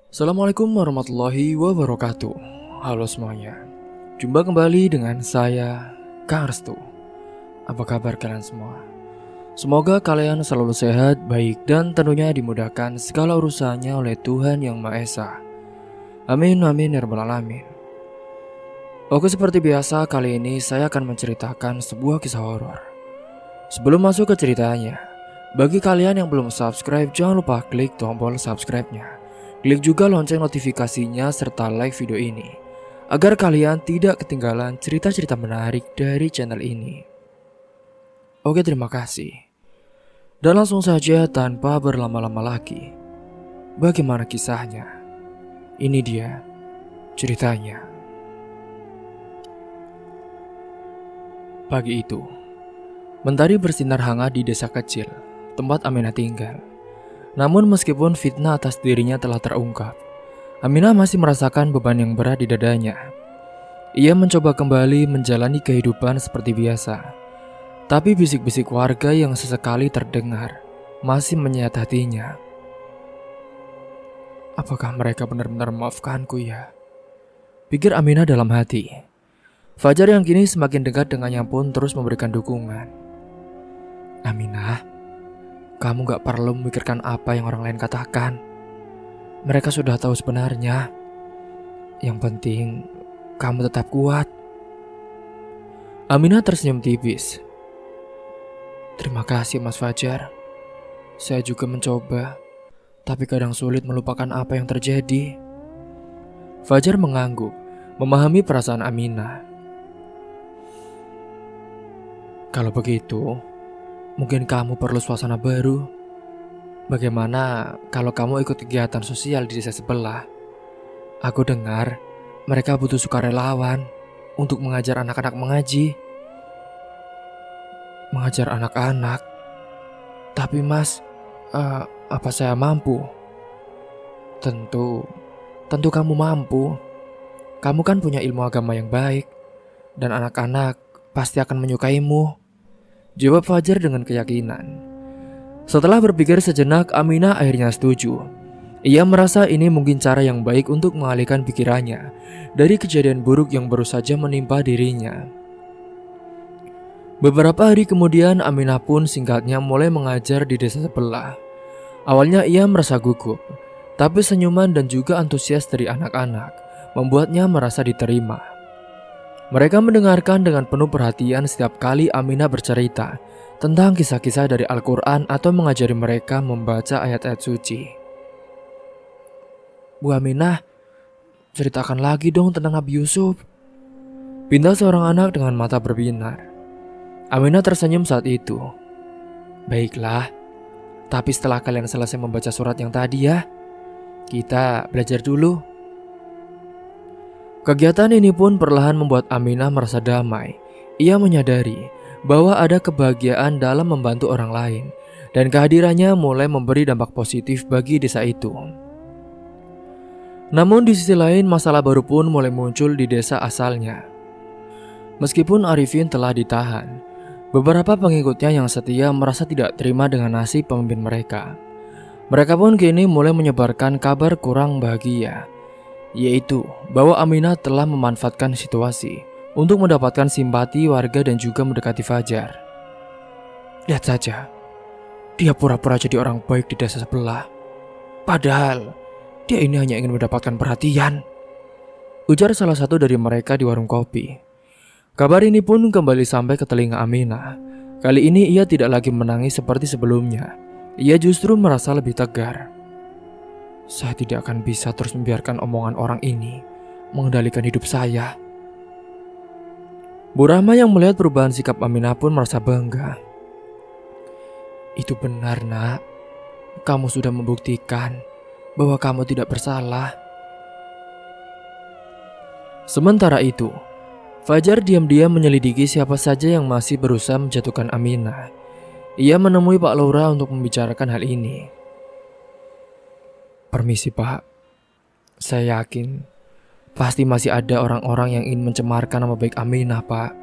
Assalamualaikum warahmatullahi wabarakatuh. Halo semuanya. Jumpa kembali dengan saya, Kang Restu. Apa kabar kalian semua? Semoga kalian selalu sehat, baik, dan tentunya dimudahkan segala urusannya oleh Tuhan Yang Maha Esa. Amin amin ya rabbal alamin. Oke, seperti biasa kali ini saya akan menceritakan sebuah kisah horor. Sebelum masuk ke ceritanya, bagi kalian yang belum subscribe, jangan lupa klik tombol subscribe-nya. Klik juga lonceng notifikasinya serta like video ini agar kalian tidak ketinggalan cerita-cerita menarik dari channel ini. Oke, terima kasih. Dan langsung saja tanpa berlama-lama lagi, bagaimana kisahnya? Ini dia ceritanya. Pagi itu, mentari bersinar hangat di desa kecil tempat Aminah tinggal. Namun meskipun fitnah atas dirinya telah terungkap, Aminah masih merasakan beban yang berat di dadanya. Ia mencoba kembali menjalani kehidupan seperti biasa. Tapi bisik-bisik warga yang sesekali terdengar masih menyayat hatinya. Apakah mereka benar-benar memaafkanku ya? Pikir Aminah dalam hati. Fajar yang kini semakin dekat dengannya pun terus memberikan dukungan. Aminah, kamu gak perlu memikirkan apa yang orang lain katakan. Mereka sudah tahu sebenarnya. Yang penting, kamu tetap kuat. Aminah tersenyum tipis. Terima kasih Mas Fajar. Saya juga mencoba, tapi kadang sulit melupakan apa yang terjadi. Fajar mengangguk, memahami perasaan Aminah. Kalau begitu, mungkin kamu perlu suasana baru. Bagaimana kalau kamu ikut kegiatan sosial di desa sebelah? Aku dengar mereka butuh sukarelawan untuk mengajar anak-anak mengaji. Mengajar anak-anak? Tapi mas, apa saya mampu? Tentu kamu mampu. Kamu kan punya ilmu agama yang baik, dan anak-anak pasti akan menyukaimu. Jawab Fajar dengan keyakinan. Setelah berpikir sejenak, Aminah akhirnya setuju. Ia merasa ini mungkin cara yang baik untuk mengalihkan pikirannya dari kejadian buruk yang baru saja menimpa dirinya. Beberapa hari kemudian, Aminah pun singkatnya mulai mengajar di desa sebelah. Awalnya ia merasa gugup, tapi senyuman dan juga antusias dari anak-anak membuatnya merasa diterima. Mereka mendengarkan dengan penuh perhatian setiap kali Aminah bercerita tentang kisah-kisah dari Al-Quran atau mengajari mereka membaca ayat-ayat suci. Bu Aminah, ceritakan lagi dong tentang Nabi Yusuf. Pinta seorang anak dengan mata berbinar. Aminah tersenyum saat itu. Baiklah, tapi setelah kalian selesai membaca surat yang tadi ya, kita belajar dulu. Kegiatan ini pun perlahan membuat Aminah merasa damai. Ia menyadari bahwa ada kebahagiaan dalam membantu orang lain, dan kehadirannya mulai memberi dampak positif bagi desa itu. Namun di sisi lain, masalah baru pun mulai muncul di desa asalnya. Meskipun Arifin telah ditahan, beberapa pengikutnya yang setia merasa tidak terima dengan nasib pemimpin mereka. Mereka pun kini mulai menyebarkan kabar kurang bahagia, yaitu bahwa Aminah telah memanfaatkan situasi untuk mendapatkan simpati warga dan juga mendekati Fajar. Lihat saja, dia pura-pura jadi orang baik di desa sebelah. Padahal, dia ini hanya ingin mendapatkan perhatian, ujar salah satu dari mereka di warung kopi. Kabar ini pun kembali sampai ke telinga Aminah. Kali ini ia tidak lagi menangis seperti sebelumnya. Ia justru merasa lebih tegar. Saya tidak akan bisa terus membiarkan omongan orang ini mengendalikan hidup saya. Bu Rahma yang melihat perubahan sikap Aminah pun merasa bangga. Itu benar nak, kamu sudah membuktikan bahwa kamu tidak bersalah. Sementara itu, Fajar diam-diam menyelidiki siapa saja yang masih berusaha menjatuhkan Aminah. Ia menemui Pak Lura untuk membicarakan hal ini. Permisi Pak, saya yakin pasti masih ada orang-orang yang ingin mencemarkan nama baik Aminah Pak.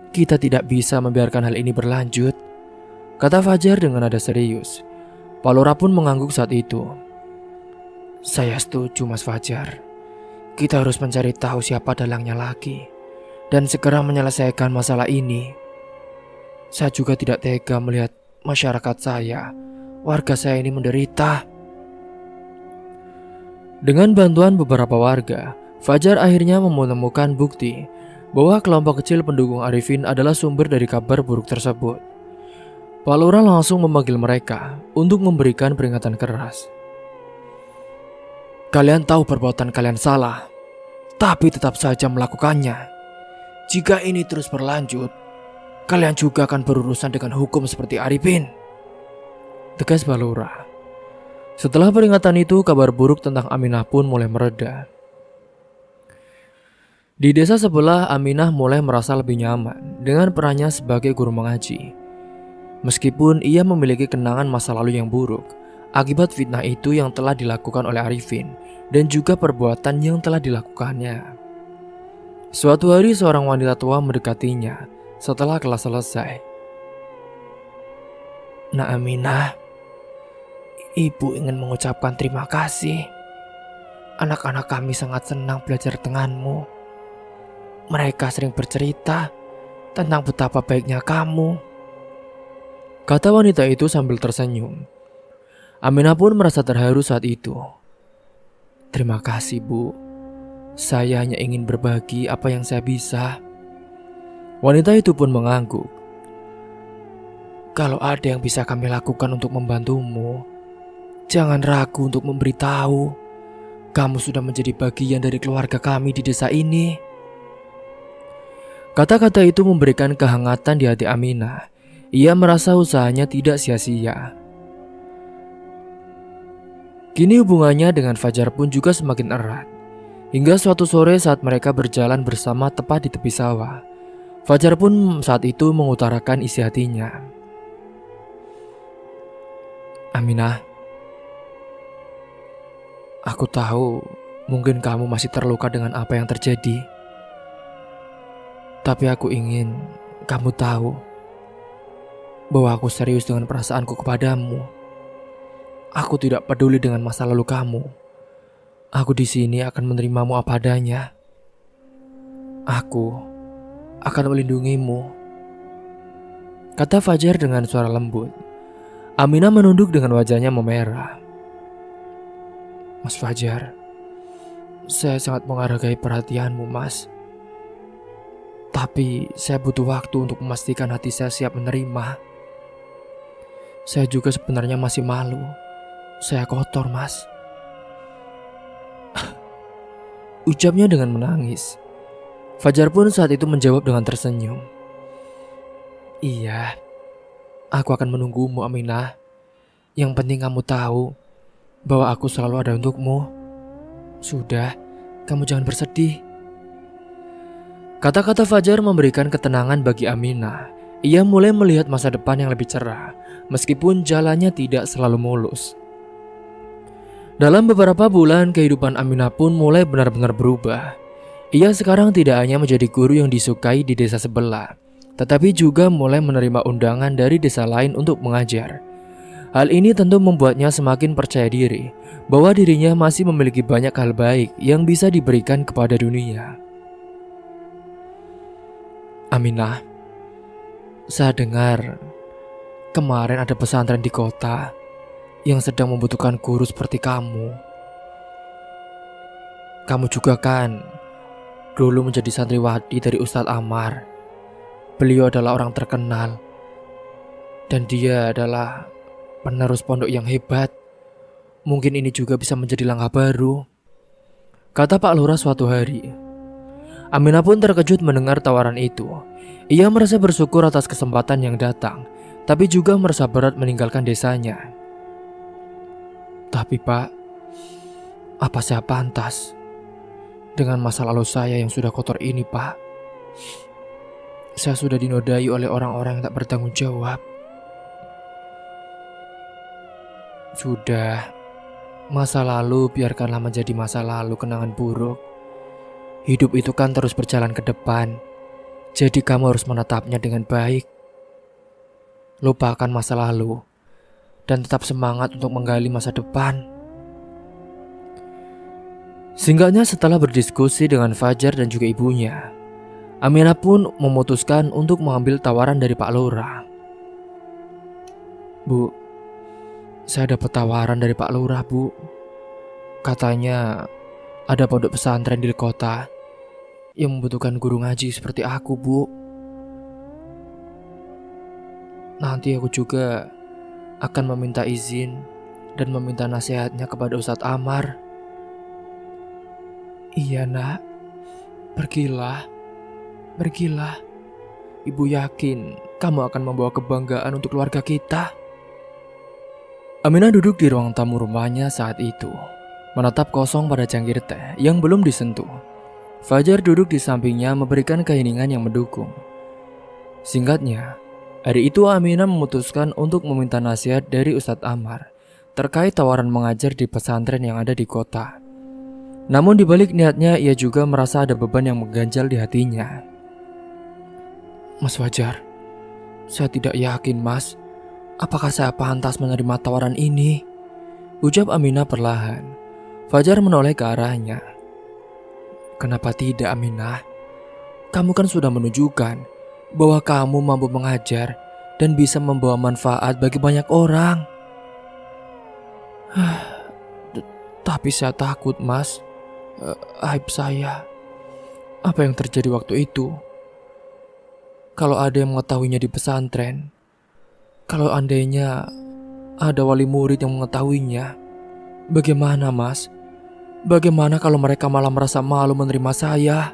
Kita tidak bisa membiarkan hal ini berlanjut, kata Fajar dengan nada serius. Pak Lura pun mengangguk saat itu. Saya setuju, Mas Fajar. Kita harus mencari tahu siapa dalangnya lagi dan segera menyelesaikan masalah ini. Saya juga tidak tega melihat masyarakat saya, warga saya ini menderita. Dengan bantuan beberapa warga, Fajar akhirnya menemukan bukti bahwa kelompok kecil pendukung Arifin adalah sumber dari kabar buruk tersebut. Pak Lurah langsung memanggil mereka untuk memberikan peringatan keras. Kalian tahu perbuatan kalian salah, tapi tetap saja melakukannya. Jika ini terus berlanjut, kalian juga akan berurusan dengan hukum seperti Arifin, tegas Pak Lurah. Setelah peringatan itu, kabar buruk tentang Aminah pun mulai mereda. Di desa sebelah, Aminah mulai merasa lebih nyaman dengan perannya sebagai guru mengaji. Meskipun ia memiliki kenangan masa lalu yang buruk akibat fitnah itu yang telah dilakukan oleh Arifin dan juga perbuatan yang telah dilakukannya. Suatu hari seorang wanita tua mendekatinya setelah kelas selesai. Nak Aminah, ibu ingin mengucapkan terima kasih. Anak-anak kami sangat senang belajar denganmu. Mereka sering bercerita tentang betapa baiknya kamu, kata wanita itu sambil tersenyum. Aminah pun merasa terharu saat itu. Terima kasih, Bu. Saya hanya ingin berbagi apa yang saya bisa. Wanita itu pun mengangguk. Kalau ada yang bisa kami lakukan untuk membantumu, jangan ragu untuk memberitahu. Kamu sudah menjadi bagian dari keluarga kami di desa ini. Kata-kata itu memberikan kehangatan di hati Aminah. Ia merasa usahanya tidak sia-sia. Kini hubungannya dengan Fajar pun juga semakin erat. Hingga suatu sore saat mereka berjalan bersama tepat di tepi sawah, Fajar pun saat itu mengutarakan isi hatinya. Aminah, aku tahu mungkin kamu masih terluka dengan apa yang terjadi. Tapi aku ingin kamu tahu bahwa aku serius dengan perasaanku kepadamu. Aku tidak peduli dengan masa lalu kamu. Aku di sini akan menerimamu apa adanya. Aku akan melindungimu, kata Fajar dengan suara lembut. Aminah menunduk dengan wajahnya memerah. Mas Fajar, saya sangat menghargai perhatianmu, Mas. Tapi saya butuh waktu untuk memastikan hati saya siap menerima. Saya juga sebenarnya masih malu. Saya kotor, Mas, ucapnya dengan menangis. Fajar pun saat itu menjawab dengan tersenyum. Iya, aku akan menunggumu, Aminah. Yang penting kamu tahu bahwa aku selalu ada untukmu. Sudah, kamu jangan bersedih. Kata-kata Fajar memberikan ketenangan bagi Aminah. Ia mulai melihat masa depan yang lebih cerah, meskipun jalannya tidak selalu mulus. Dalam beberapa bulan, kehidupan Aminah pun mulai benar-benar berubah. Ia sekarang tidak hanya menjadi guru yang disukai di desa sebelah, tetapi juga mulai menerima undangan dari desa lain untuk mengajar. Hal ini tentu membuatnya semakin percaya diri bahwa dirinya masih memiliki banyak hal baik yang bisa diberikan kepada dunia. Aminah, saya dengar kemarin ada pesantren di kota yang sedang membutuhkan guru seperti kamu. Kamu juga kan dulu menjadi santriwati dari Ustadz Amar. Beliau adalah orang terkenal dan dia adalah penerus pondok yang hebat. Mungkin ini juga bisa menjadi langkah baru, kata Pak Lurah suatu hari. Aminah pun terkejut mendengar tawaran itu. Ia merasa bersyukur atas kesempatan yang datang, tapi juga merasa berat meninggalkan desanya. Tapi Pak, apa saya pantas dengan masa lalu saya yang sudah kotor ini, Pak? Saya sudah dinodai oleh orang-orang yang tak bertanggung jawab. Sudah, masa lalu biarkanlah menjadi masa lalu, kenangan buruk. Hidup itu kan terus berjalan ke depan, jadi kamu harus menatapnya dengan baik. Lupakan masa lalu dan tetap semangat untuk menggali masa depan. Singkatnya setelah berdiskusi dengan Fajar dan juga ibunya, Aminah pun memutuskan untuk mengambil tawaran dari Pak Lurah. Bu, saya dapat tawaran dari Pak Lurah, Bu. Katanya ada pondok pesantren di kota yang membutuhkan guru ngaji seperti aku, Bu. Nanti aku juga akan meminta izin dan meminta nasihatnya kepada Ustadz Amar. Iya nak, pergilah. Ibu yakin kamu akan membawa kebanggaan untuk keluarga kita. Aminah duduk di ruang tamu rumahnya saat itu, menatap kosong pada cangkir teh yang belum disentuh. Fajar duduk di sampingnya memberikan keheningan yang mendukung. Singkatnya, hari itu Aminah memutuskan untuk meminta nasihat dari Ustadz Amar terkait tawaran mengajar di pesantren yang ada di kota. Namun di balik niatnya, ia juga merasa ada beban yang mengganjal di hatinya. Mas Fajar, saya tidak yakin, Mas. Apakah saya pantas menerima tawaran ini? Ucap Aminah perlahan. Fajar menoleh ke arahnya. Kenapa tidak, Aminah? Kamu kan sudah menunjukkan bahwa kamu mampu mengajar dan bisa membawa manfaat bagi banyak orang. Tapi saya takut, Mas. Aib saya. Apa yang terjadi waktu itu? Kalau ada yang mengetahuinya di pesantren, kalau andainya ada wali murid yang mengetahuinya, bagaimana, Mas? Bagaimana kalau mereka malah merasa malu menerima saya?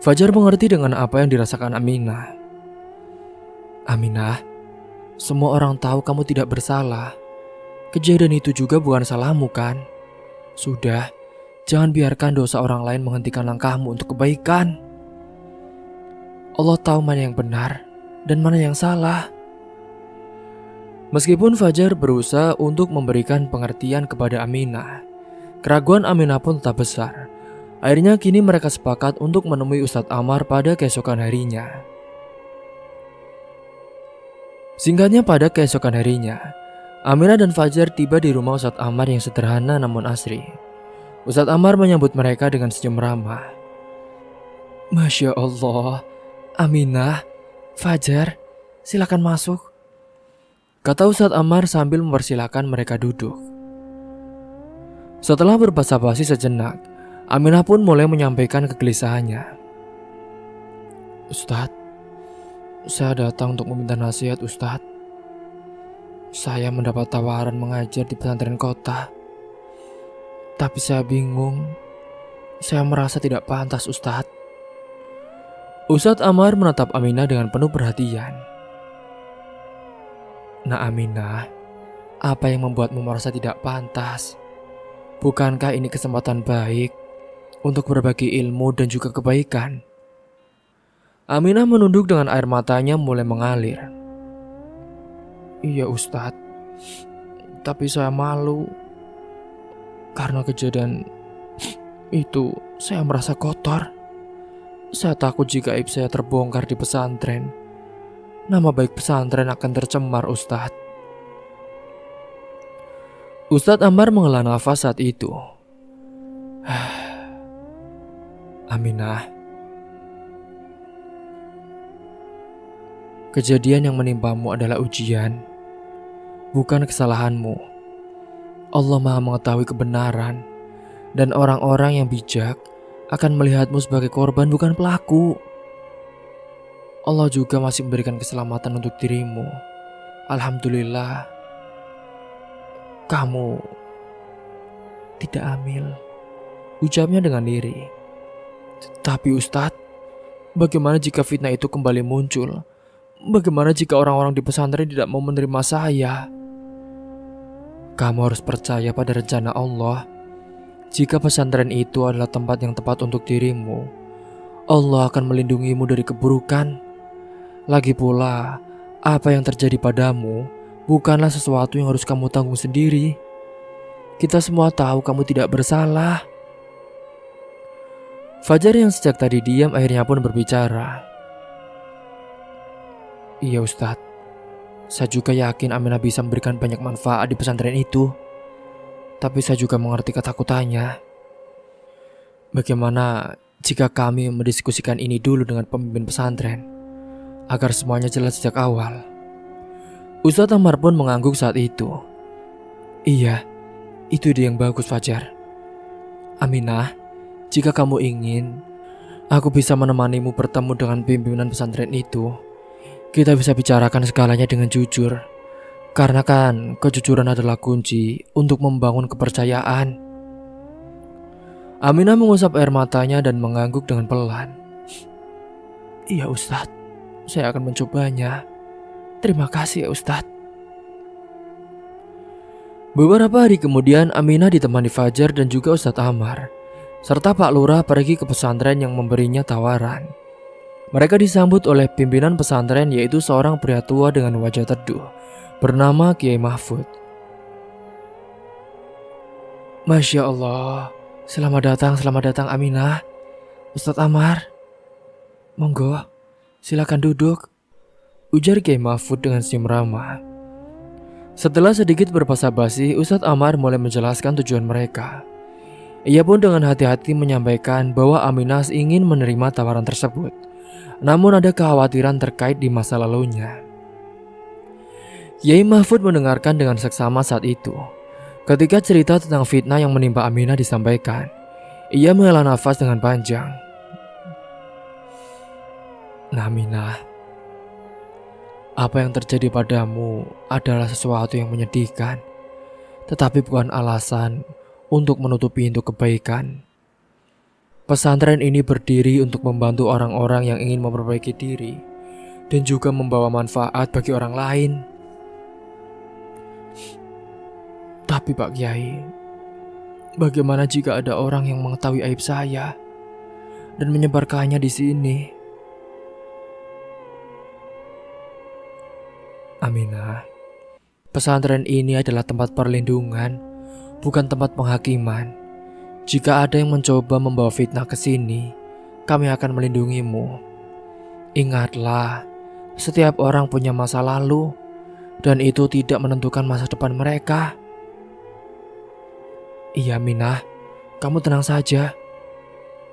Fajar mengerti dengan apa yang dirasakan Aminah. Aminah, semua orang tahu kamu tidak bersalah. Kejadian itu juga bukan salahmu, kan? Sudah, jangan biarkan dosa orang lain menghentikan langkahmu untuk kebaikan. Allah tahu mana yang benar dan mana yang salah. Meskipun Fajar berusaha untuk memberikan pengertian kepada Aminah, keraguan Aminah pun tetap besar. Akhirnya kini mereka sepakat untuk menemui Ustadz Amar pada keesokan harinya. Singkatnya pada keesokan harinya, Aminah dan Fajar tiba di rumah Ustadz Amar yang sederhana namun asri. Ustadz Amar menyambut mereka dengan senyum ramah. Masya Allah, Aminah, Fajar, silakan masuk, kata Ustadz Amar sambil mempersilahkan mereka duduk. Setelah berbasa-basi sejenak, Aminah pun mulai menyampaikan kegelisahannya. Ustadz, saya datang untuk meminta nasihat, Ustadz. Saya mendapat tawaran mengajar di pesantren kota. Tapi saya bingung. Saya merasa tidak pantas, Ustadz. Ustadz Amar menatap Aminah dengan penuh perhatian. Nah Aminah, apa yang membuatmu merasa tidak pantas? Bukankah ini kesempatan baik untuk berbagi ilmu dan juga kebaikan? Aminah menunduk dengan air matanya mulai mengalir. Iya Ustadz, tapi saya malu. Karena kejadian itu saya merasa kotor. Saya takut jika aib saya terbongkar di pesantren, nama baik pesantren akan tercemar, Ustadz. Ustadz Amar menghela nafas saat itu. Aminah, kejadian yang menimpamu adalah ujian, bukan kesalahanmu. Allah Maha mengetahui kebenaran, dan orang-orang yang bijak akan melihatmu sebagai korban bukan pelaku. Allah juga masih memberikan keselamatan untuk dirimu. Alhamdulillah, kamu tidak hamil, ucapnya dengan lirih. Tapi Ustadz, bagaimana jika fitnah itu kembali muncul? Bagaimana jika orang-orang di pesantren tidak mau menerima saya? Kamu harus percaya pada rencana Allah. Jika pesantren itu adalah tempat yang tepat untuk dirimu, Allah akan melindungimu dari keburukan. Lagi pula, apa yang terjadi padamu bukanlah sesuatu yang harus kamu tanggung sendiri. Kita semua tahu kamu tidak bersalah. Fajar yang sejak tadi diam akhirnya pun berbicara. Iya Ustadz, saya juga yakin Aminah bisa memberikan banyak manfaat di pesantren itu. tapi saya juga mengerti ketakutannya. Bagaimana jika kami mendiskusikan ini dulu dengan pemimpin pesantren, agar semuanya jelas sejak awal? Ustadz Ammar pun mengangguk saat itu. Iya, itu ide yang bagus, Fajar. Aminah, jika kamu ingin, aku bisa menemanimu bertemu dengan pimpinan pesantren itu. Kita bisa bicarakan segalanya dengan jujur. Karena kan kejujuran adalah kunci untuk membangun kepercayaan. Aminah mengusap air matanya dan mengangguk dengan pelan. Iya Ustadz, saya akan mencobanya. Terima kasih ya Ustadz. Beberapa hari kemudian Aminah ditemani Fajar dan juga Ustadz Ammar, serta Pak Lurah pergi ke pesantren yang memberinya tawaran. Mereka disambut oleh pimpinan pesantren, yaitu seorang pria tua dengan wajah teduh bernama Kiai Mahfud. Masya Allah, selamat datang Aminah. Ustadz Ammar, monggo, silakan duduk, ujar Kiai Mahfud dengan senyum ramah. Setelah sedikit berbasa-basi, Ustadz Ammar mulai menjelaskan tujuan mereka. Ia pun dengan hati-hati menyampaikan bahwa Aminah ingin menerima tawaran tersebut, namun ada kekhawatiran terkait di masa lalunya. Kiai Mahfud mendengarkan dengan seksama saat itu. Ketika cerita tentang fitnah yang menimpa Aminah disampaikan, ia menghela nafas dengan panjang. Nah Aminah, apa yang terjadi padamu adalah sesuatu yang menyedihkan, tetapi bukan alasan untuk menutupi pintu kebaikan. Pesantren ini berdiri untuk membantu orang-orang yang ingin memperbaiki diri dan juga membawa manfaat bagi orang lain. Tapi Pak Kiai, bagaimana jika ada orang yang mengetahui aib saya dan menyebarkannya di sini? Aminah, pesantren ini adalah tempat perlindungan, bukan tempat penghakiman. Jika ada yang mencoba membawa fitnah ke sini, kami akan melindungimu. Ingatlah, setiap orang punya masa lalu, dan itu tidak menentukan masa depan mereka. Iya Aminah, kamu tenang saja.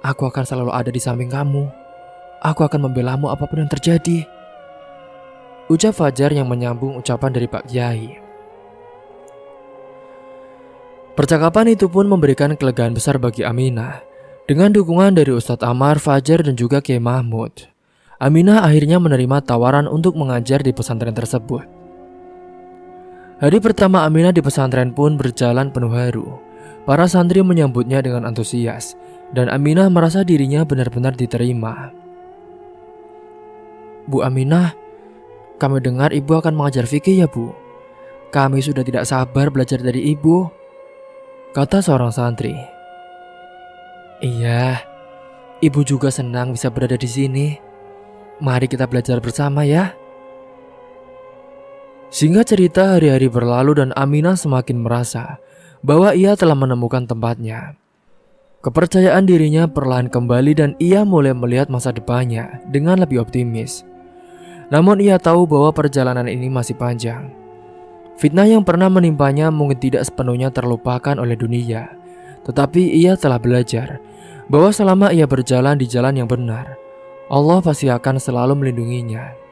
Aku akan selalu ada di samping kamu. Aku akan membelamu apapun yang terjadi, ucap Fajar yang menyambung ucapan dari Pak Kiai. Percakapan itu pun memberikan kelegaan besar bagi Aminah. Dengan dukungan dari Ustadz Ammar, Fajar dan juga Kiai Mahmud, Aminah akhirnya menerima tawaran untuk mengajar di pesantren tersebut. Hari pertama Aminah di pesantren pun berjalan penuh haru. Para santri menyambutnya dengan antusias, dan Aminah merasa dirinya benar-benar diterima. Bu Aminah, kami dengar ibu akan mengajar fikih ya bu? Kami sudah tidak sabar belajar dari ibu, kata seorang santri. Iya, ibu juga senang bisa berada di sini. Mari kita belajar bersama ya. Singkat cerita, hari-hari berlalu dan Aminah semakin merasa bahwa ia telah menemukan tempatnya. Kepercayaan dirinya perlahan kembali dan ia mulai melihat masa depannya dengan lebih optimis. Namun ia tahu bahwa perjalanan ini masih panjang. Fitnah yang pernah menimpanya mungkin tidak sepenuhnya terlupakan oleh dunia, tetapi ia telah belajar bahwa selama ia berjalan di jalan yang benar, Allah pasti akan selalu melindunginya.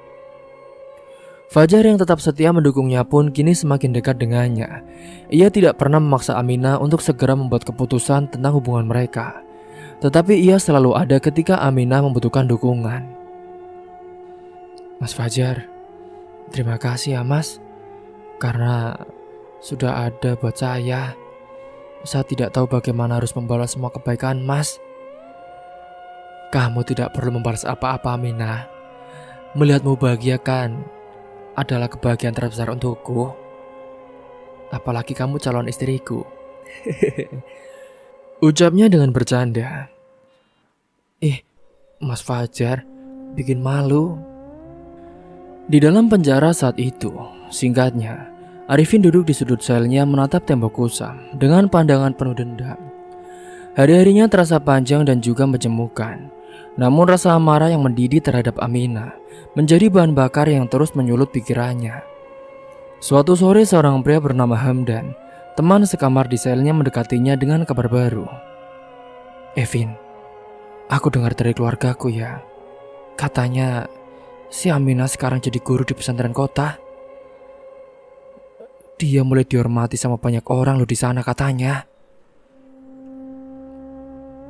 Fajar yang tetap setia mendukungnya pun kini semakin dekat dengannya. Ia tidak pernah memaksa Aminah untuk segera membuat keputusan tentang hubungan mereka, tetapi ia selalu ada ketika Aminah membutuhkan dukungan. Mas Fajar, terima kasih ya mas, karena sudah ada buat saya. Saya tidak tahu bagaimana harus membalas semua kebaikan mas. Kamu tidak perlu membalas apa-apa Aminah. Melihatmu bahagia kan adalah kebahagiaan terbesar untukku. Apalagi kamu calon istriku. Ucapnya dengan bercanda. Mas Fajar, bikin malu. Di dalam penjara saat itu, singkatnya, Arifin duduk di sudut selnya menatap tembok kusam dengan pandangan penuh dendam. Hari-harinya terasa panjang dan juga menjemukan. Namun rasa amarah yang mendidih terhadap Aminah menjadi bahan bakar yang terus menyulut pikirannya. Suatu sore seorang pria bernama Hamdan teman sekamar di selnya mendekatinya dengan kabar baru. Vin, aku dengar dari keluargaku ya. Katanya si Aminah sekarang jadi guru di pesantren kota. Dia mulai dihormati sama banyak orang loh di sana katanya.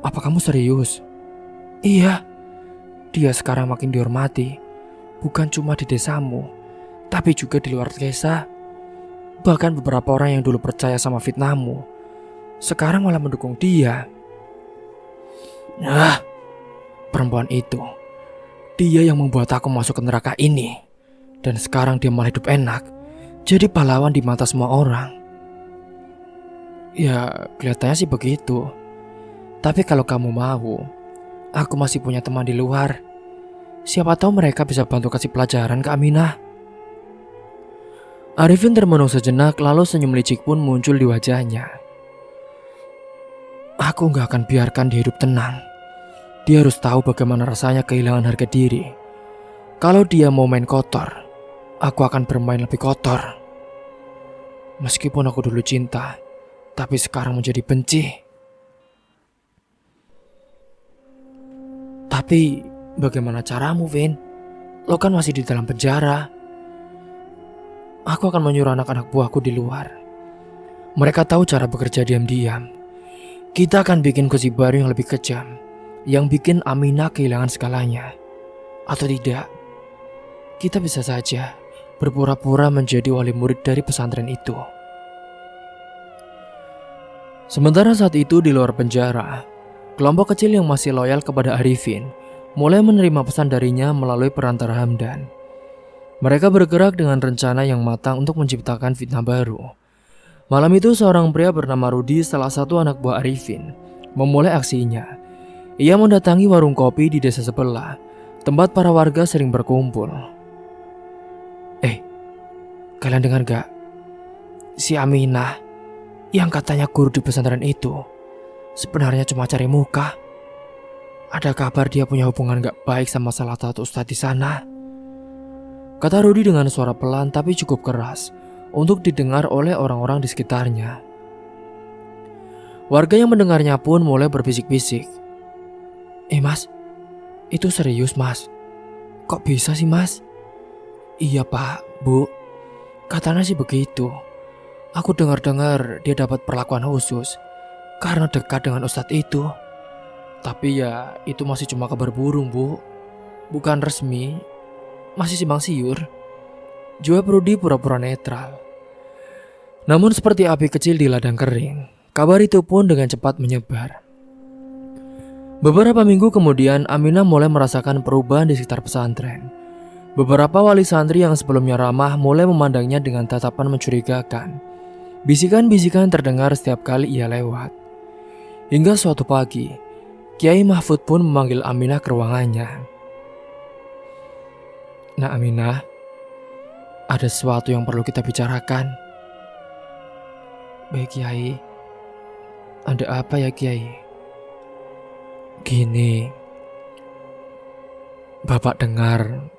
Apa kamu serius? Iya, dia sekarang makin dihormati. Bukan cuma di desamu, tapi juga di luar desa. Bahkan beberapa orang yang dulu percaya sama fitnahmu, sekarang malah mendukung dia. Nah, perempuan itu, dia yang membuat aku masuk ke neraka ini. Dan sekarang dia malah hidup enak, jadi pahlawan di mata semua orang. Ya, kelihatannya sih begitu. Tapi kalau kamu mau, aku masih punya teman di luar. Siapa tahu mereka bisa bantu kasih pelajaran ke Aminah. Arifin termenung sejenak, lalu senyum licik pun muncul di wajahnya. Aku gak akan biarkan dia hidup tenang. Dia harus tahu bagaimana rasanya kehilangan harga diri. Kalau dia mau main kotor, aku akan bermain lebih kotor. Meskipun aku dulu cinta, tapi sekarang menjadi benci. Tapi bagaimana caramu, Vin? Lo kan masih di dalam penjara. Aku akan menyuruh anak-anak buahku di luar. Mereka tahu cara bekerja diam-diam. Kita akan bikin gosip baru yang lebih kejam, yang bikin Aminah kehilangan segalanya. Atau tidak, kita bisa saja berpura-pura menjadi wali murid dari pesantren itu. Sementara saat itu di luar penjara, kelompok kecil yang masih loyal kepada Arifin mulai menerima pesan darinya melalui perantara Hamdan. Mereka bergerak dengan rencana yang matang untuk menciptakan fitnah baru. Malam itu seorang pria bernama Rudi, salah satu anak buah Arifin, memulai aksinya. Ia mendatangi warung kopi di desa sebelah, tempat para warga sering berkumpul. Kalian dengar gak? Si Aminah yang katanya guru di pesantren itu sebenarnya cuma cari muka. Ada kabar dia punya hubungan gak baik sama salah satu ustadz di sana. Kata Rudi dengan suara pelan tapi cukup keras untuk didengar oleh orang-orang di sekitarnya. Warga yang mendengarnya pun mulai berbisik-bisik. Mas, itu serius mas? Kok bisa sih mas? Iya pak, bu, katanya sih begitu. Aku dengar-dengar dia dapat perlakuan khusus karena dekat dengan ustadz itu. Tapi ya itu masih cuma kabar burung bu, bukan resmi, masih simpang siur. Jawab Rudi pura-pura netral. Namun seperti api kecil di ladang kering, kabar itu pun dengan cepat menyebar. Beberapa minggu kemudian Aminah mulai merasakan perubahan di sekitar pesantren. Beberapa wali santri yang sebelumnya ramah mulai memandangnya dengan tatapan mencurigakan. Bisikan-bisikan terdengar setiap kali ia lewat. Hingga suatu pagi, Kiai Mahfud pun memanggil Aminah ke ruangannya. Nah Aminah, ada sesuatu yang perlu kita bicarakan. Baik Kiai, ada apa ya Kiai? Gini, Bapak dengar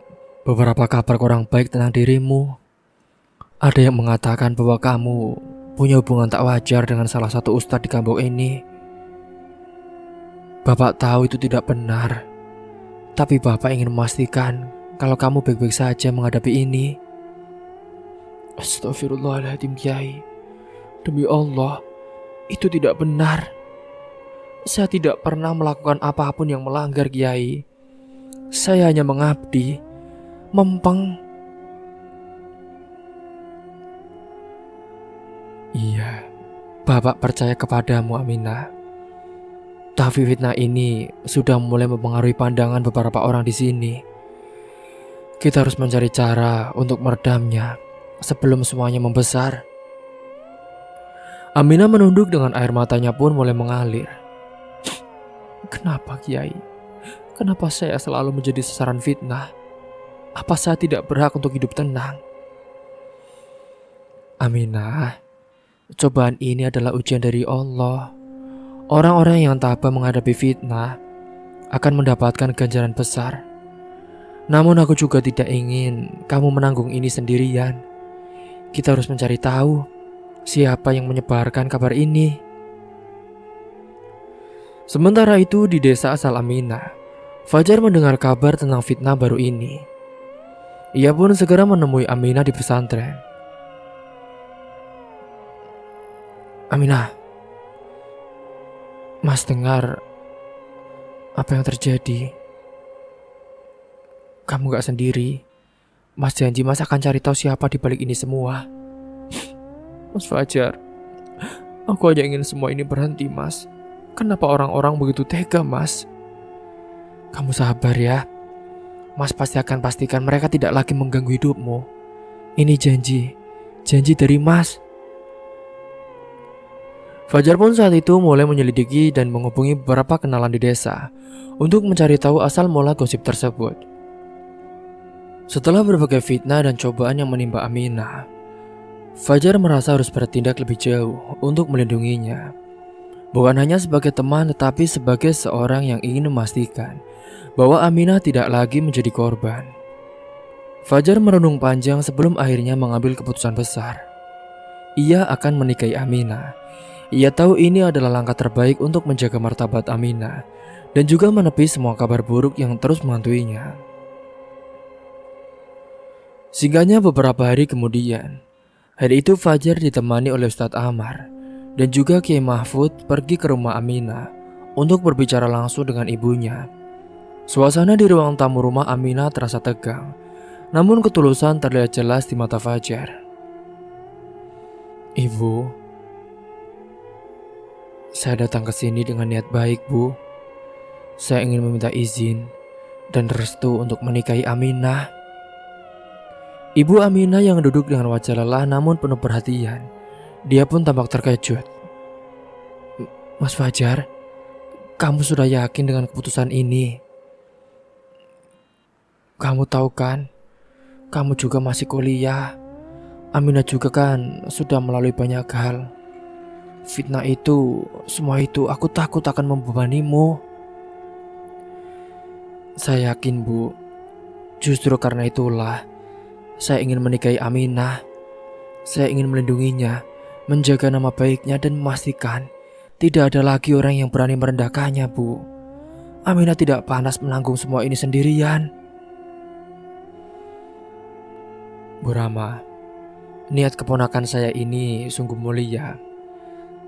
beberapa kabar kurang baik tentang dirimu. Ada yang mengatakan bahwa kamu punya hubungan tak wajar dengan salah satu ustadz di kampung ini. Bapak tahu itu tidak benar, tapi Bapak ingin memastikan kalau kamu baik-baik saja menghadapi ini. Astagfirullahaladzim Kiai. Demi Allah, itu tidak benar. Saya tidak pernah melakukan apapun yang melanggar Kiai. Saya hanya mengabdi, mempeng. Iya, Bapak percaya kepadamu Aminah. Tapi fitnah ini sudah mulai mempengaruhi pandangan beberapa orang di sini. Kita harus mencari cara untuk meredamnya sebelum semuanya membesar. Aminah menunduk dengan air matanya pun mulai mengalir. Kenapa Kiai? Kenapa saya selalu menjadi sasaran fitnah? Apa saya tidak berhak untuk hidup tenang? Aminah, cobaan ini adalah ujian dari Allah. Orang-orang yang tabah menghadapi fitnah akan mendapatkan ganjaran besar. Namun aku juga tidak ingin kamu menanggung ini sendirian. Kita harus mencari tahu Siapa yang menyebarkan kabar ini? Sementara itu di desa asal Aminah, Fajar mendengar kabar tentang fitnah baru ini. Ia pun segera menemui Aminah di pesantren. Aminah, Mas dengar apa yang terjadi. Kamu gak sendiri. Mas janji Mas akan cari tahu siapa di balik ini semua. Mas Fajar, aku hanya ingin semua ini berhenti, Mas. Kenapa orang-orang begitu tega, Mas? Kamu sabar ya. Mas pasti akan pastikan mereka tidak lagi mengganggu hidupmu. Ini janji dari Mas. Fajar pun saat itu mulai menyelidiki dan menghubungi beberapa kenalan di desa untuk mencari tahu asal mula gosip tersebut. Setelah berbagai fitnah dan cobaan yang menimpa Aminah, Fajar merasa harus bertindak lebih jauh untuk melindunginya. Bukan hanya sebagai teman tetapi sebagai seorang yang ingin memastikan bahwa Aminah tidak lagi menjadi korban. Fajar merenung panjang sebelum akhirnya mengambil keputusan besar. Ia akan menikahi Aminah. Ia tahu ini adalah langkah terbaik untuk menjaga martabat Aminah dan juga menepis semua kabar buruk yang terus menghantuinya. Singkatnya beberapa hari kemudian, hari itu Fajar ditemani oleh Ustadz Amar dan juga Kiai Mahfud pergi ke rumah Aminah untuk berbicara langsung dengan ibunya. Suasana di ruang tamu rumah Aminah terasa tegang, namun ketulusan terlihat jelas di mata Fajar. Ibu, saya datang ke sini dengan niat baik, Bu. Saya ingin meminta izin dan restu untuk menikahi Aminah. Ibu Aminah yang duduk dengan wajah lelah namun penuh perhatian, dia pun tampak terkejut. Mas Fajar, kamu sudah yakin dengan keputusan ini? Kamu tahu kan, kamu juga masih kuliah. Aminah juga kan sudah melalui banyak hal. Fitnah itu, semua itu aku takut akan membebanimu. Saya yakin, Bu. Justru karena itulah saya ingin menikahi Aminah. Saya ingin melindunginya, menjaga nama baiknya dan memastikan tidak ada lagi orang yang berani merendahkannya, Bu. Aminah tidak panas menanggung semua ini sendirian. Bu Rama, niat keponakan saya ini sungguh mulia.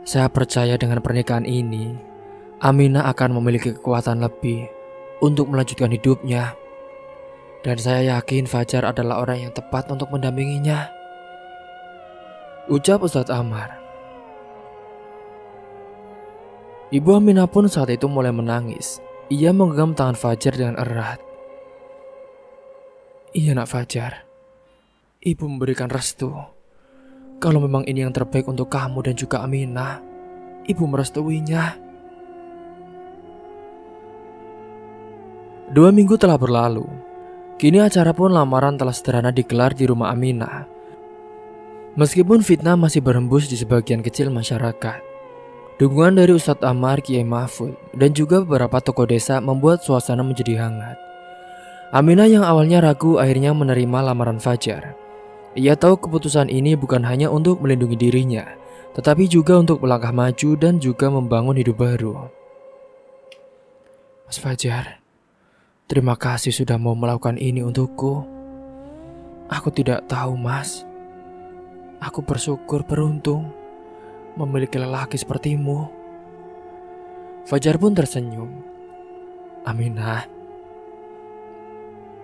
Saya percaya dengan pernikahan ini, Aminah akan memiliki kekuatan lebih untuk melanjutkan hidupnya. Dan saya yakin Fajar adalah orang yang tepat untuk mendampinginya, ucap Ustadz Amar. Ibu Aminah pun saat itu mulai menangis. Ia menggenggam tangan Fajar dengan erat. Iya nak Fajar, Ibu memberikan restu. Kalau memang ini yang terbaik untuk kamu dan juga Aminah, Ibu merestuinya. 2 minggu telah berlalu. Kini acara pun lamaran telah sederhana digelar di rumah Aminah. Meskipun fitnah masih berhembus di sebagian kecil masyarakat, dukungan dari Ustadz Amar, Kiai Mahfud, dan juga beberapa tokoh desa membuat suasana menjadi hangat. Aminah yang awalnya ragu akhirnya menerima lamaran Fajar. Ia tahu keputusan ini bukan hanya untuk melindungi dirinya, tetapi juga untuk melangkah maju dan juga membangun hidup baru. Mas Fajar, terima kasih sudah mau melakukan ini untukku. Aku tidak tahu, Mas. Aku bersyukur beruntung memiliki lelaki sepertimu. Fajar pun tersenyum. Aminah,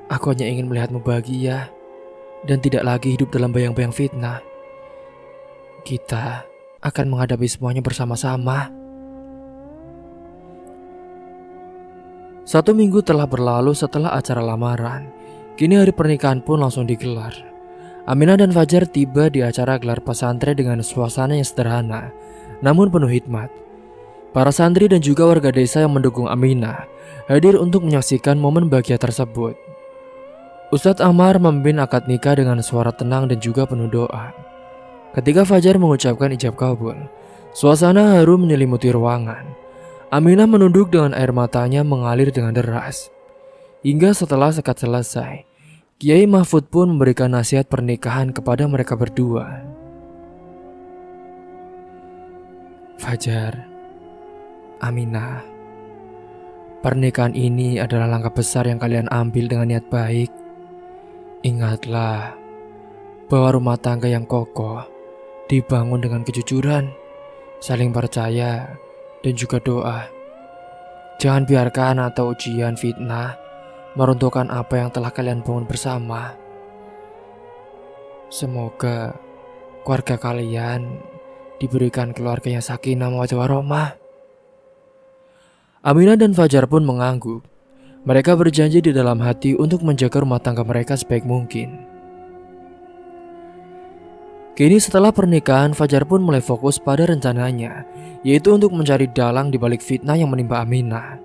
aku hanya ingin melihatmu bahagia dan tidak lagi hidup dalam bayang-bayang fitnah. Kita akan menghadapi semuanya bersama-sama. 1 minggu telah berlalu setelah acara lamaran. Kini hari pernikahan pun langsung digelar. Aminah dan Fajar tiba di acara gelar pesantren dengan suasana yang sederhana, namun penuh hikmat. Para santri dan juga warga desa yang mendukung Aminah hadir untuk menyaksikan momen bahagia tersebut. Ustadz Amar memimpin akad nikah dengan suara tenang dan juga penuh doa. Ketika Fajar mengucapkan ijab kabul, suasana haru menyelimuti ruangan. Aminah menunduk dengan air matanya mengalir dengan deras. Hingga setelah sekad selesai, Kiai Mahfud pun memberikan nasihat pernikahan kepada mereka berdua. Fajar, Aminah, pernikahan ini adalah langkah besar yang kalian ambil dengan niat baik. Ingatlah bahwa rumah tangga yang kokoh dibangun dengan kejujuran, saling percaya, dan juga doa. Jangan biarkan atau ujian fitnah meruntuhkan apa yang telah kalian bangun bersama. Semoga keluarga kalian diberikan keluarga yang sakinah mawaddah warahmah. Aminah dan Fajar pun mengangguk. Mereka berjanji di dalam hati untuk menjaga rumah tangga mereka sebaik mungkin. Kini setelah pernikahan, Fajar pun mulai fokus pada rencananya, yaitu untuk mencari dalang di balik fitnah yang menimpa Aminah.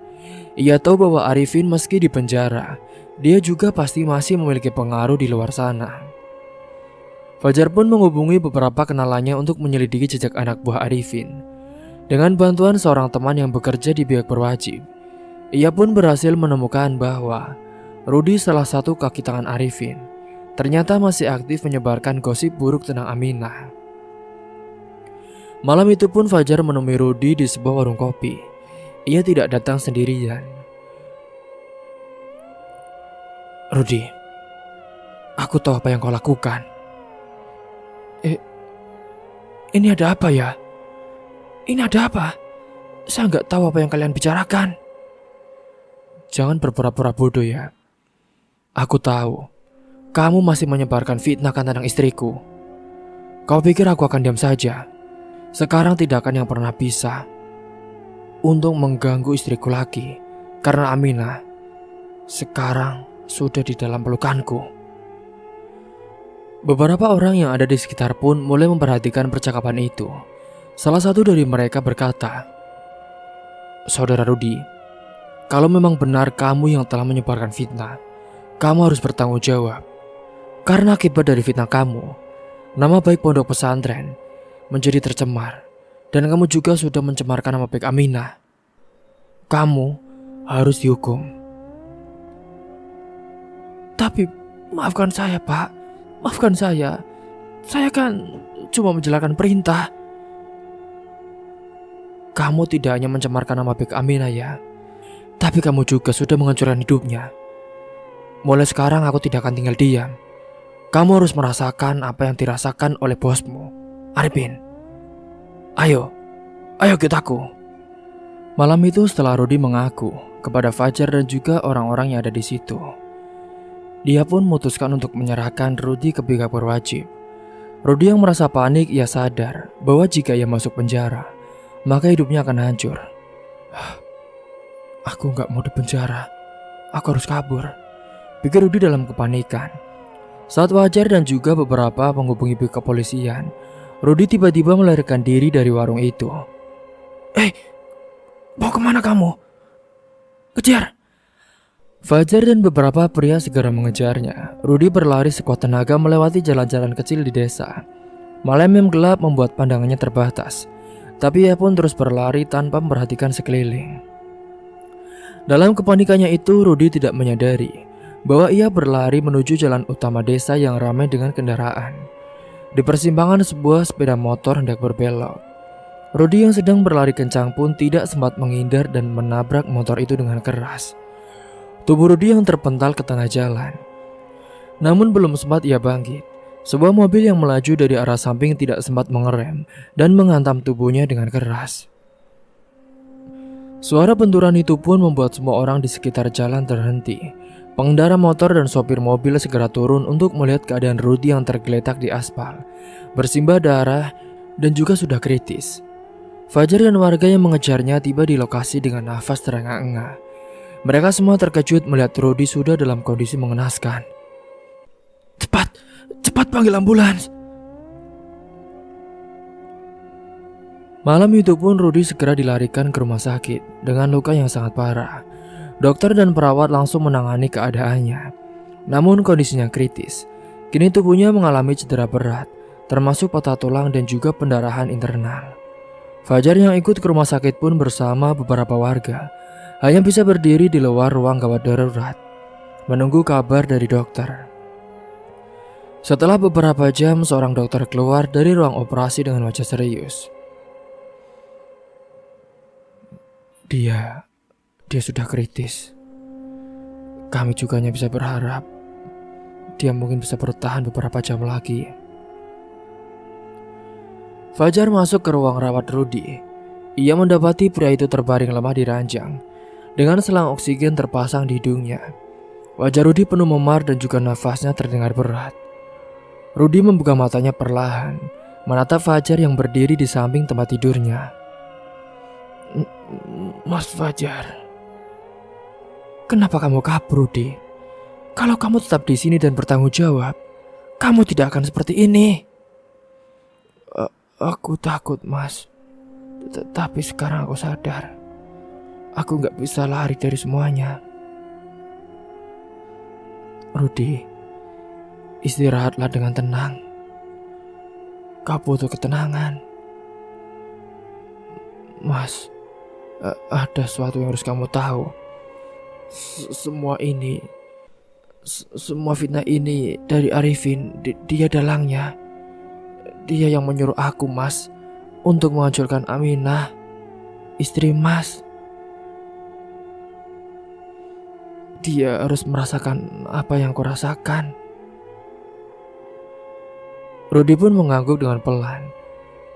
Ia tahu bahwa Arifin meski di penjara, dia juga pasti masih memiliki pengaruh di luar sana. Fajar pun menghubungi beberapa kenalannya untuk menyelidiki jejak anak buah Arifin. Dengan bantuan seorang teman yang bekerja di pihak berwajib, ia pun berhasil menemukan bahwa Rudy, salah satu kaki tangan Arifin, ternyata masih aktif menyebarkan gosip buruk tentang Aminah. Malam itu pun Fajar menemui Rudy di sebuah warung kopi. Ia tidak datang sendirian. "Rudy, aku tahu apa yang kau lakukan. Ini ada apa ya? Ini ada apa? Saya nggak tahu apa yang kalian bicarakan." "Jangan berpura-pura bodoh ya. Aku tahu kamu masih menyebarkan fitnah tentang istriku. Kau pikir aku akan diam saja? Sekarang tidak akan yang pernah bisa untuk mengganggu istriku lagi, karena Aminah sekarang sudah di dalam pelukanku." Beberapa orang yang ada di sekitar pun mulai memperhatikan percakapan itu. Salah satu dari mereka berkata, "Saudara Rudy, kalau memang benar kamu yang telah menyebarkan fitnah, kamu harus bertanggung jawab. Karena akibat dari fitnah kamu, nama baik pondok pesantren menjadi tercemar, dan kamu juga sudah mencemarkan nama baik Aminah. Kamu harus dihukum." "Tapi maafkan saya, Pak. Maafkan saya. Saya kan cuma menjalankan perintah." "Kamu tidak hanya mencemarkan nama baik Aminah ya, tapi kamu juga sudah menghancurkan hidupnya. Mulai sekarang aku tidak akan tinggal diam. Kamu harus merasakan apa yang dirasakan oleh bosmu, Arifin. Ayo ikut aku." Malam itu setelah Rudy mengaku kepada Fajar dan juga orang-orang yang ada di situ, dia pun memutuskan untuk menyerahkan Rudy ke pihak berwajib. Rudy yang merasa panik, ia sadar bahwa jika ia masuk penjara, maka hidupnya akan hancur. "Aku gak mau di penjara. Aku harus kabur," pikir Rudy dalam kepanikan. Saat Fajar dan juga beberapa menghubungi pihak kepolisian, Rudy tiba-tiba melarikan diri dari warung itu. Mau kemana kamu? Kejar!" Fajar dan beberapa pria segera mengejarnya. Rudy berlari sekuat tenaga melewati jalan-jalan kecil di desa. Malam yang gelap membuat pandangannya terbatas, tapi ia pun terus berlari tanpa memperhatikan sekeliling. Dalam kepanikannya itu, Rudy tidak menyadari bahwa ia berlari menuju jalan utama desa yang ramai dengan kendaraan. Di persimpangan, sebuah sepeda motor hendak berbelok. Rudy yang sedang berlari kencang pun tidak sempat menghindar dan menabrak motor itu dengan keras. Tubuh Rudy yang terpental ke tengah jalan. Namun belum sempat ia bangkit, sebuah mobil yang melaju dari arah samping tidak sempat mengerem dan menghantam tubuhnya dengan keras. Suara benturan itu pun membuat semua orang di sekitar jalan terhenti. Pengendara motor dan sopir mobil segera turun untuk melihat keadaan Rudy yang tergeletak di aspal, bersimbah darah dan juga sudah kritis. Fajar dan warga yang mengejarnya tiba di lokasi dengan nafas terengah-engah. Mereka semua terkejut melihat Rudy sudah dalam kondisi mengenaskan. Cepat panggil ambulans!" Malam itu pun Rudy segera dilarikan ke rumah sakit dengan luka yang sangat parah. Dokter dan perawat langsung menangani keadaannya. Namun kondisinya kritis. Kini tubuhnya mengalami cedera berat, termasuk patah tulang dan juga pendarahan internal. Fajar yang ikut ke rumah sakit pun bersama beberapa warga hanya bisa berdiri di luar ruang gawat darurat, menunggu kabar dari dokter. Setelah beberapa jam, seorang dokter keluar dari ruang operasi dengan wajah serius. Dia sudah kritis. Kami juga hanya bisa berharap dia mungkin bisa bertahan beberapa jam lagi. Fajar masuk ke ruang rawat Rudy. Ia mendapati pria itu terbaring lemah di ranjang dengan selang oksigen terpasang di hidungnya. Wajah Rudy penuh memar dan juga nafasnya terdengar berat. Rudy membuka matanya perlahan, menatap Fajar yang berdiri di samping tempat tidurnya. Mas Fajar, kenapa kamu kabur, Rudy? Kalau kamu tetap di sini dan bertanggung jawab, kamu tidak akan seperti ini. Aku takut, Mas. Tapi sekarang aku sadar, aku gak bisa lari dari semuanya. Rudy, istirahatlah dengan tenang. Kau butuh ketenangan. Mas, ada sesuatu yang harus kamu tahu. Semua fitnah ini dari Arifin. Dia dalangnya. Dia yang menyuruh aku, Mas, untuk menghancurkan Aminah, istri Mas. Dia harus merasakan apa yang kurasakan. Rudy pun mengangguk dengan pelan.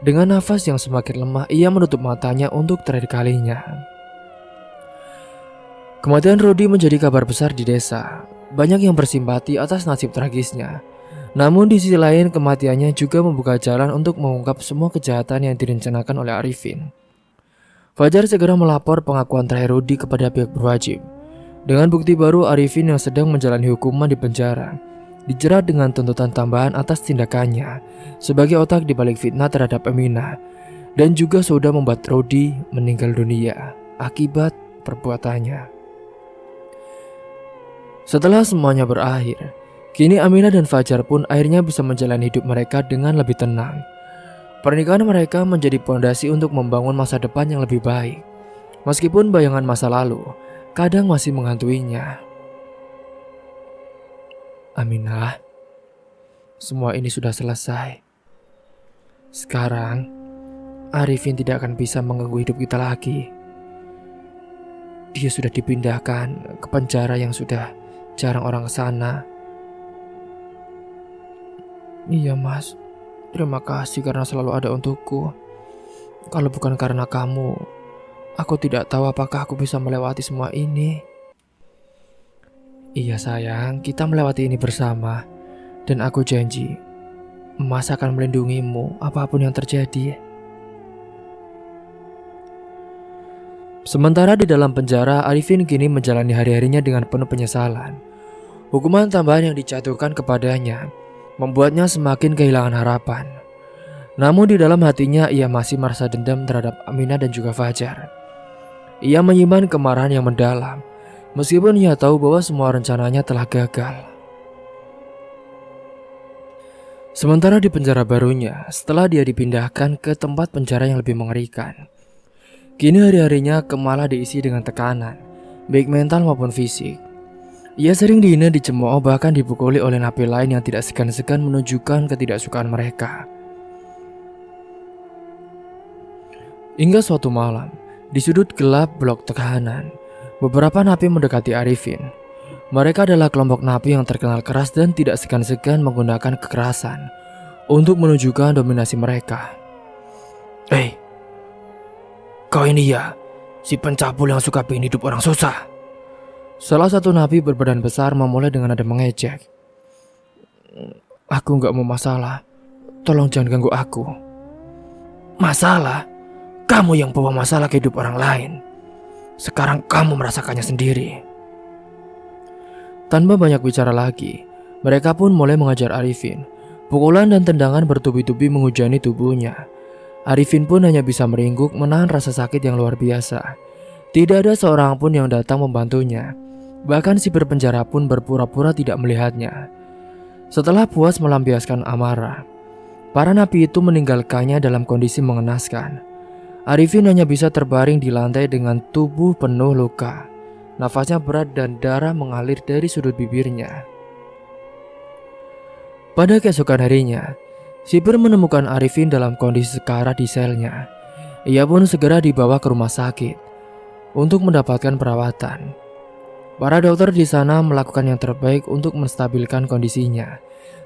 Dengan nafas yang semakin lemah, ia menutup matanya untuk terakhir kalinya. Kematian Rudy menjadi kabar besar di desa. Banyak yang bersimpati atas nasib tragisnya. Namun di sisi lain, kematiannya juga membuka jalan untuk mengungkap semua kejahatan yang direncanakan oleh Arifin. Fajar segera melapor pengakuan terakhir Rudy kepada pihak berwajib. Dengan bukti baru, Arifin yang sedang menjalani hukuman di penjara dijerat dengan tuntutan tambahan atas tindakannya sebagai otak di balik fitnah terhadap Aminah, dan juga sudah membuat Rudy meninggal dunia akibat perbuatannya. Setelah semuanya berakhir, kini Aminah dan Fajar pun akhirnya bisa menjalani hidup mereka dengan lebih tenang. Pernikahan mereka menjadi pondasi untuk membangun masa depan yang lebih baik. Meskipun bayangan masa lalu kadang masih menghantuinya. Aminah, semua ini sudah selesai. Sekarang, Arifin tidak akan bisa mengganggu hidup kita lagi. Dia sudah dipindahkan ke penjara yang sudah jarang orang ke sana. Iya, Mas. Terima kasih karena selalu ada untukku. Kalau bukan karena kamu, aku tidak tahu apakah aku bisa melewati semua ini. Iya sayang, kita melewati ini bersama. Dan aku janji, Mas akan melindungimu apapun yang terjadi. Sementara di dalam penjara, Arifin kini menjalani hari-harinya dengan penuh penyesalan. Hukuman tambahan yang dijatuhkan kepadanya membuatnya semakin kehilangan harapan. Namun di dalam hatinya ia masih merasa dendam terhadap Aminah dan juga Fajar. Ia menyimpan kemarahan yang mendalam, meskipun ia tahu bahwa semua rencananya telah gagal. Sementara di penjara barunya, setelah dia dipindahkan ke tempat penjara yang lebih mengerikan, kini hari-harinya malah diisi dengan tekanan, baik mental maupun fisik. Ia sering dihina, dicemooh, bahkan dipukuli oleh napi lain yang tidak segan-segan menunjukkan ketidaksukaan mereka. Hingga suatu malam, di sudut gelap blok tahanan, beberapa napi mendekati Arifin. Mereka adalah kelompok napi yang terkenal keras dan tidak segan-segan menggunakan kekerasan untuk menunjukkan dominasi mereka. "Hei, kau ini ya, si pencabul yang suka bikin hidup orang susah." Salah satu napi berbadan besar memulai dengan nada mengejek. "Aku gak mau masalah, tolong jangan ganggu aku." "Masalah? Kamu yang bawa masalah ke hidup orang lain. Sekarang kamu merasakannya sendiri." Tanpa banyak bicara lagi, mereka pun mulai mengajar Arifin. Pukulan dan tendangan bertubi-tubi menghujani tubuhnya. Arifin pun hanya bisa meringkuk menahan rasa sakit yang luar biasa. Tidak ada seorang pun yang datang membantunya. Bahkan si berpenjara pun berpura-pura tidak melihatnya. Setelah puas melampiaskan amarah, para napi itu meninggalkannya dalam kondisi mengenaskan. Arifin hanya bisa terbaring di lantai dengan tubuh penuh luka. Nafasnya berat dan darah mengalir dari sudut bibirnya. Pada keesokan harinya, Sipir menemukan Arifin dalam kondisi sekarat di selnya. Ia pun segera dibawa ke rumah sakit. untuk mendapatkan perawatan. Para dokter di sana melakukan yang terbaik untuk menstabilkan kondisinya,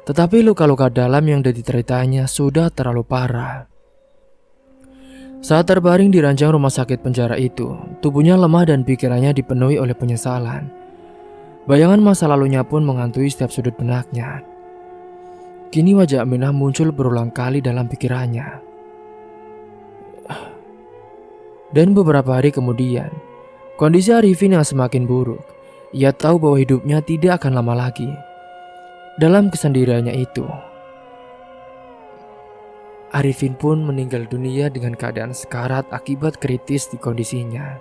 tetapi luka-luka dalam yang dideritanya sudah terlalu parah. Saat terbaring di ranjang rumah sakit penjara itu, tubuhnya lemah dan pikirannya dipenuhi oleh penyesalan. Bayangan masa lalunya pun menghantui setiap sudut benaknya. Kini wajah Aminah muncul berulang kali dalam pikirannya. Dan beberapa hari kemudian, kondisi Arifin yang semakin buruk. Ia tahu bahwa hidupnya tidak akan lama lagi. Dalam kesendiriannya itu, Arifin pun meninggal dunia dengan keadaan sekarat akibat kritis di kondisinya.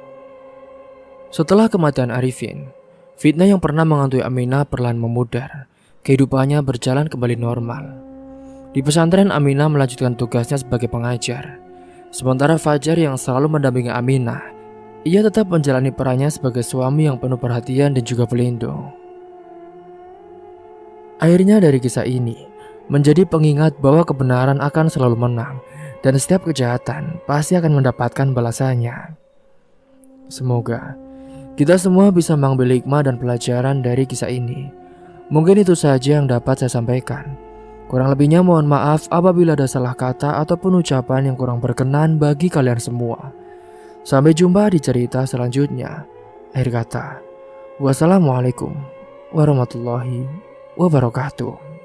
Setelah kematian Arifin, fitnah yang pernah menghantui Aminah perlahan memudar. Kehidupannya berjalan kembali normal. Di pesantren, Aminah melanjutkan tugasnya sebagai pengajar. Sementara Fajar yang selalu mendampingi Aminah, ia tetap menjalani perannya sebagai suami yang penuh perhatian dan juga pelindung. Akhirnya dari kisah ini menjadi pengingat bahwa kebenaran akan selalu menang dan setiap kejahatan pasti akan mendapatkan balasannya. Semoga kita semua bisa mengambil hikmah dan pelajaran dari kisah ini. Mungkin itu saja yang dapat saya sampaikan. Kurang lebihnya mohon maaf apabila ada salah kata ataupun ucapan yang kurang berkenan bagi kalian semua. Sampai jumpa di cerita selanjutnya. Akhir kata, wassalamualaikum warahmatullahi wabarakatuh.